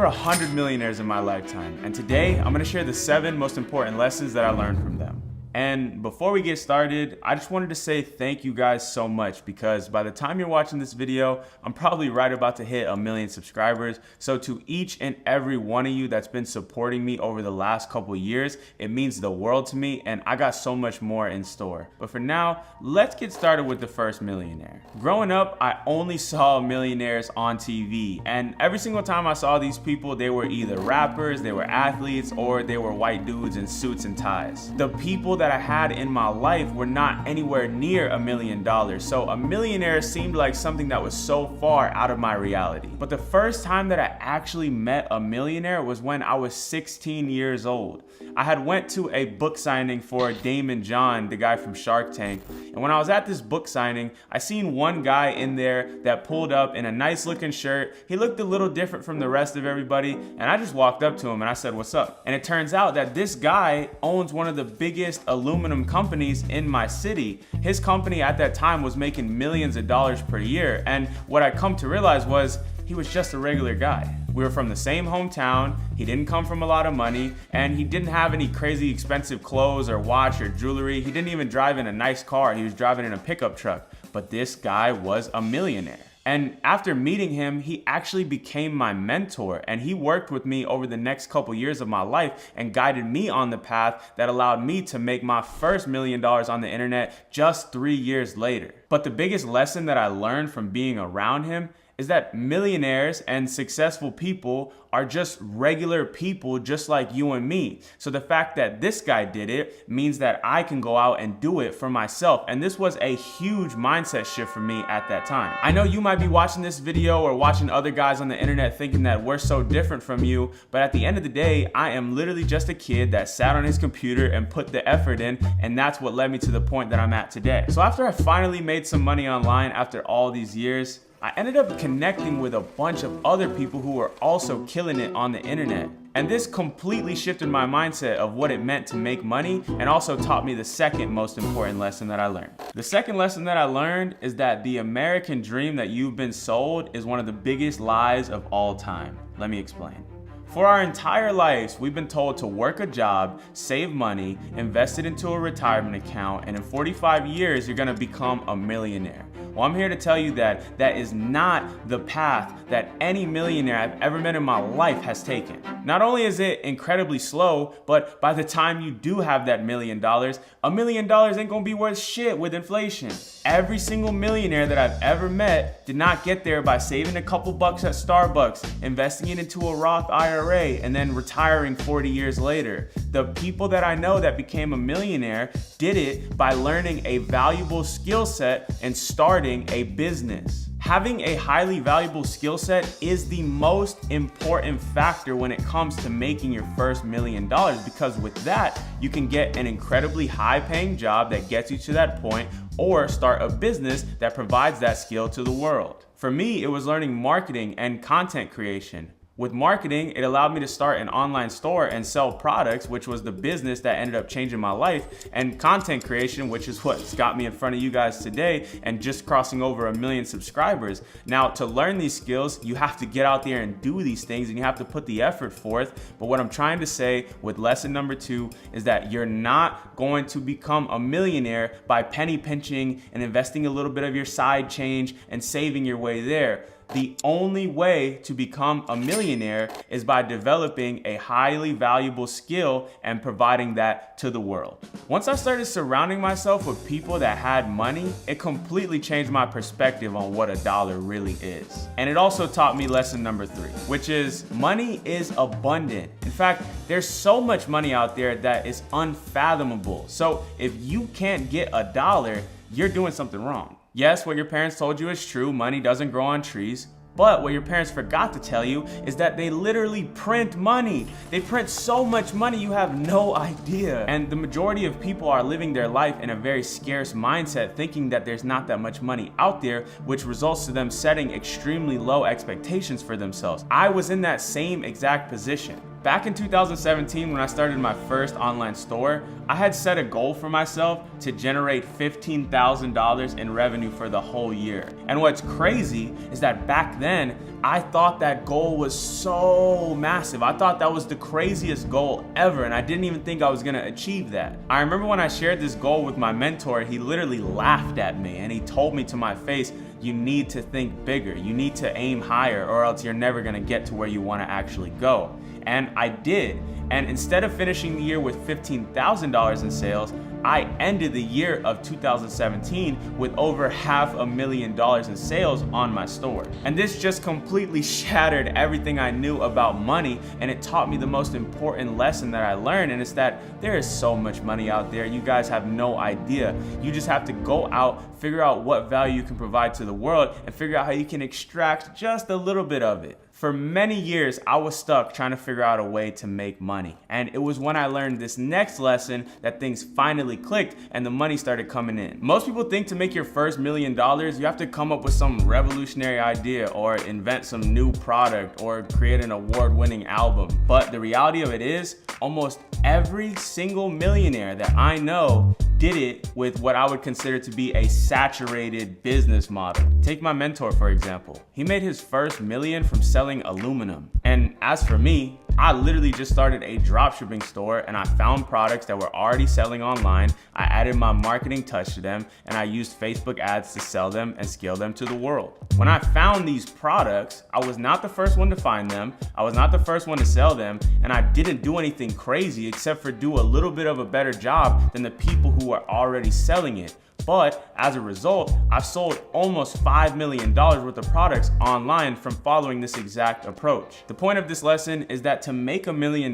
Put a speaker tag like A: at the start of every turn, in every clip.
A: There are 100 millionaires in my lifetime, and today I'm going to share the 7 most important lessons that I learned from them. And before we get started, I just wanted to say thank you guys so much, because by the time you're watching this video, I'm probably right about to hit 1 million subscribers. So to each and every one of you that's been supporting me over the last couple years, it means the world to me, and I got so much more in store. But for now, let's get started with the first millionaire. Growing up, I only saw millionaires on TV, and every single time I saw these people, they were either rappers, they were athletes, or they were white dudes in suits and ties. The people that I had in my life were not anywhere near $1 million. So a millionaire seemed like something that was so far out of my reality. But the first time that I actually met a millionaire was when I was 16 years old. I had went to a book signing for Damon John, the guy from Shark Tank. And when I was at this book signing, I seen one guy in there that pulled up in a nice looking shirt. He looked a little different from the rest of everybody. And I just walked up to him and I said, "What's up?" And it turns out that this guy owns one of the biggest aluminum companies in my city. His company at that time was making millions of dollars per year. And what I come to realize was he was just a regular guy. We were from the same hometown, he didn't come from a lot of money, and he didn't have any crazy expensive clothes or watch or jewelry. He didn't even drive in a nice car, he was driving in a pickup truck. But this guy was a millionaire. And after meeting him, he actually became my mentor, and he worked with me over the next couple years of my life and guided me on the path that allowed me to make my first $1 million on the internet just 3 years later. But the biggest lesson that I learned from being around him is that millionaires and successful people are just regular people just like you and me. So the fact that this guy did it means that I can go out and do it for myself. And this was a huge mindset shift for me at that time. I know you might be watching this video or watching other guys on the internet thinking that we're so different from you, but at the end of the day, I am literally just a kid that sat on his computer and put the effort in, and that's what led me to the point that I'm at today. So after I finally made some money online after all these years, I ended up connecting with a bunch of other people who were also killing it on the internet. And this completely shifted my mindset of what it meant to make money, and also taught me the second most important lesson that I learned. The second lesson that I learned is that the American dream that you've been sold is one of the biggest lies of all time. Let me explain. For our entire lives, we've been told to work a job, save money, invest it into a retirement account, and in 45 years, you're gonna become a millionaire. Well, I'm here to tell you that that is not the path that any millionaire I've ever met in my life has taken. Not only is it incredibly slow, but by the time you do have that $1 million, $1 million ain't gonna be worth shit with inflation. Every single millionaire that I've ever met did not get there by saving a couple bucks at Starbucks, investing it into a Roth IRA, and then retiring 40 years later. The people that I know that became a millionaire did it by learning a valuable skill set and starting a business. Having a highly valuable skill set is the most important factor when it comes to making your first $1 million, because with that, you can get an incredibly high-paying job that gets you to that point, or start a business that provides that skill to the world. For me, it was learning marketing and content creation. With marketing, it allowed me to start an online store and sell products, which was the business that ended up changing my life, and content creation, which is what's got me in front of you guys today and just crossing over 1 million subscribers. Now, to learn these skills, you have to get out there and do these things, and you have to put the effort forth. But what I'm trying to say with lesson number 2 is that you're not going to become a millionaire by penny pinching and investing a little bit of your side change and saving your way there. The only way to become a millionaire is by developing a highly valuable skill and providing that to the world. Once I started surrounding myself with people that had money, it completely changed my perspective on what a dollar really is. And it also taught me lesson number 3, which is money is abundant. In fact, there's so much money out there that is unfathomable. So if you can't get $1, you're doing something wrong. Yes, what your parents told you is true, money doesn't grow on trees. But what your parents forgot to tell you is that they literally print money. They print so much money you have no idea. And the majority of people are living their life in a very scarce mindset, thinking that there's not that much money out there, which results to them setting extremely low expectations for themselves. I was in that same exact position. Back in 2017, when I started my first online store, I had set a goal for myself to generate $15,000 in revenue for the whole year. And what's crazy is that back then, I thought that goal was so massive. I thought that was the craziest goal ever, and I didn't even think I was gonna achieve that. I remember when I shared this goal with my mentor, he literally laughed at me and he told me to my face, you need to think bigger. You need to aim higher or else you're never gonna get to where you wanna actually go. And I did. And instead of finishing the year with $15,000 in sales, I ended the year of 2017 with over $500,000 in sales on my store. And this just completely shattered everything I knew about money, and it taught me the most important lesson that I learned, and it's that there is so much money out there. You guys have no idea. You just have to go out, figure out what value you can provide to the world, and figure out how you can extract just a little bit of it. For many years, I was stuck trying to figure out a way to make money. And it was when I learned this next lesson that things finally clicked and the money started coming in. Most people think to make your first $1 million, you have to come up with some revolutionary idea or invent some new product or create an award-winning album. But the reality of it is, almost every single millionaire that I know did it with what I would consider to be a saturated business model. Take my mentor, for example. He made his first million from selling aluminum. And as for me, I literally just started a dropshipping store and I found products that were already selling online. I added my marketing touch to them and I used Facebook ads to sell them and scale them to the world. When I found these products, I was not the first one to find them. I was not the first one to sell them, and I didn't do anything crazy except for do a little bit of a better job than the people who were already selling it. But as a result, I sold almost $5 million worth of products online from following this exact approach. The point of this lesson is that to make $1 million,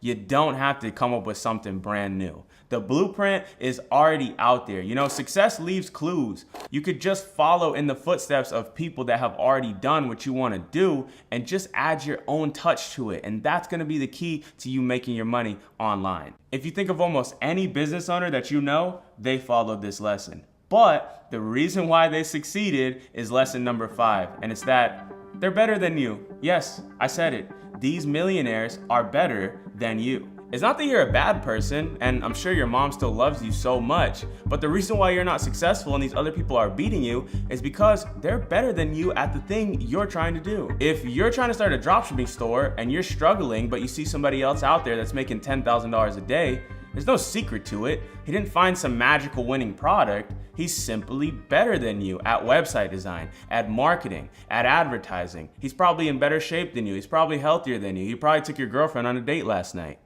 A: you don't have to come up with something brand new. The blueprint is already out there. You know, success leaves clues. You could just follow in the footsteps of people that have already done what you want to do and just add your own touch to it. And that's going to be the key to you making your money online. If you think of almost any business owner that you know, they followed this lesson. But the reason why they succeeded is lesson number 5, and it's that they're better than you. Yes, I said it. These millionaires are better than you. It's not that you're a bad person, and I'm sure your mom still loves you so much, but the reason why you're not successful and these other people are beating you is because they're better than you at the thing you're trying to do. If you're trying to start a dropshipping store and you're struggling, but you see somebody else out there that's making $10,000 a day, there's no secret to it. He didn't find some magical winning product. He's simply better than you at website design, at marketing, at advertising. He's probably in better shape than you. He's probably healthier than you. He probably took your girlfriend on a date last night.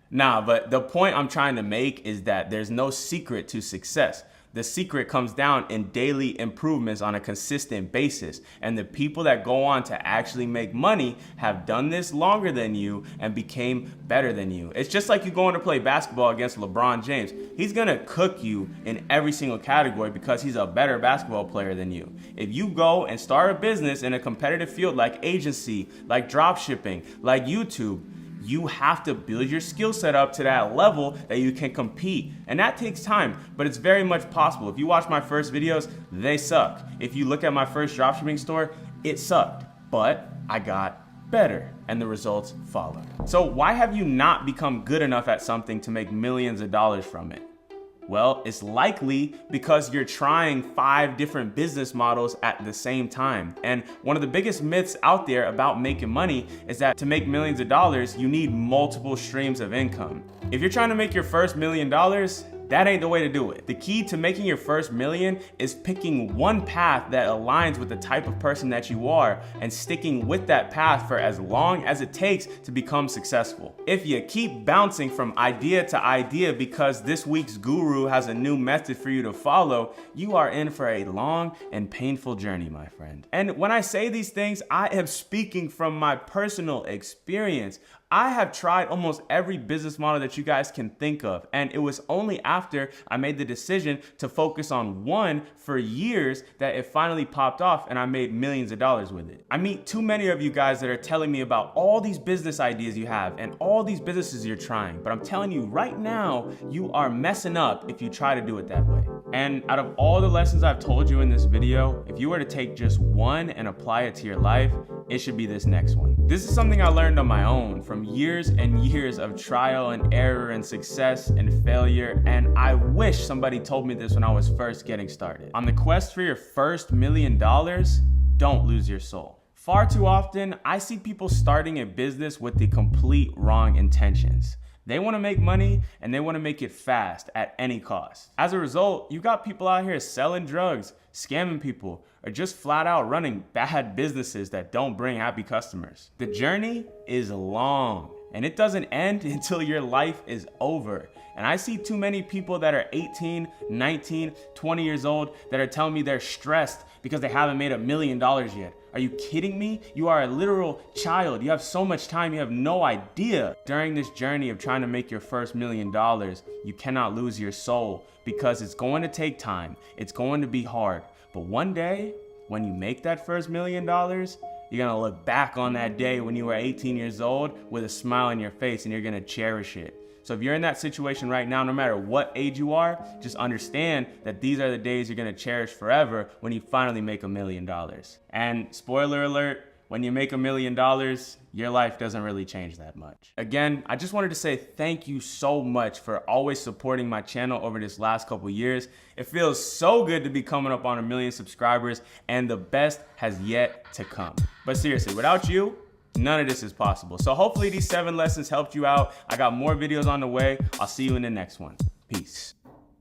A: Nah, but the point I'm trying to make is that there's no secret to success. The secret comes down in daily improvements on a consistent basis. And the people that go on to actually make money have done this longer than you and became better than you. It's just like you going to play basketball against LeBron James. He's gonna cook you in every single category because he's a better basketball player than you. If you go and start a business in a competitive field like agency, like dropshipping, like YouTube, you have to build your skill set up to that level that you can compete. And that takes time, but it's very much possible. If you watch my first videos, they suck. If you look at my first dropshipping store, it sucked, but I got better and the results follow. So why have you not become good enough at something to make millions of dollars from it? Well, it's likely because you're trying 5 different business models at the same time. And one of the biggest myths out there about making money is that to make millions of dollars, you need multiple streams of income. If you're trying to make your first $1 million, that ain't the way to do it. The key to making your first million is picking one path that aligns with the type of person that you are and sticking with that path for as long as it takes to become successful. If you keep bouncing from idea to idea because this week's guru has a new method for you to follow, you are in for a long and painful journey, my friend. And when I say these things, I am speaking from my personal experience. I have tried almost every business model that you guys can think of, and it was only after I made the decision to focus on one for years that it finally popped off and I made millions of dollars with it. I meet too many of you guys that are telling me about all these business ideas you have and all these businesses you're trying, but I'm telling you right now, you are messing up if you try to do it that way. And out of all the lessons I've told you in this video, if you were to take just one and apply it to your life, it should be this next one. This is something I learned on my own from years and years of trial and error and success and failure, and I wish somebody told me this when I was first getting started. On the quest for your first $1 million, don't lose your soul. Far too often, I see people starting a business with the complete wrong intentions. They want to make money and they want to make it fast at any cost. As a result, you got people out here selling drugs, scamming people, or just flat out running bad businesses that don't bring happy customers. The journey is long and it doesn't end until your life is over. And I see too many people that are 18, 19, 20 years old that are telling me they're stressed because they haven't made $1 million yet. Are you kidding me? You are a literal child. You have so much time, you have no idea. During this journey of trying to make your first $1 million, you cannot lose your soul because it's going to take time. It's going to be hard. But one day, when you make that first $1 million, you're gonna look back on that day when you were 18 years old with a smile on your face and you're gonna cherish it. So if you're in that situation right now, no matter what age you are, just understand that these are the days you're gonna cherish forever when you finally make $1 million. And spoiler alert, when you make $1 million, your life doesn't really change that much. Again, I just wanted to say thank you so much for always supporting my channel over this last couple years. It feels so good to be coming up on 1 million subscribers, and the best has yet to come. But seriously, without you, none of this is possible. So hopefully these 7 lessons helped you out. I got more videos on the way. I'll see you in the next one. Peace.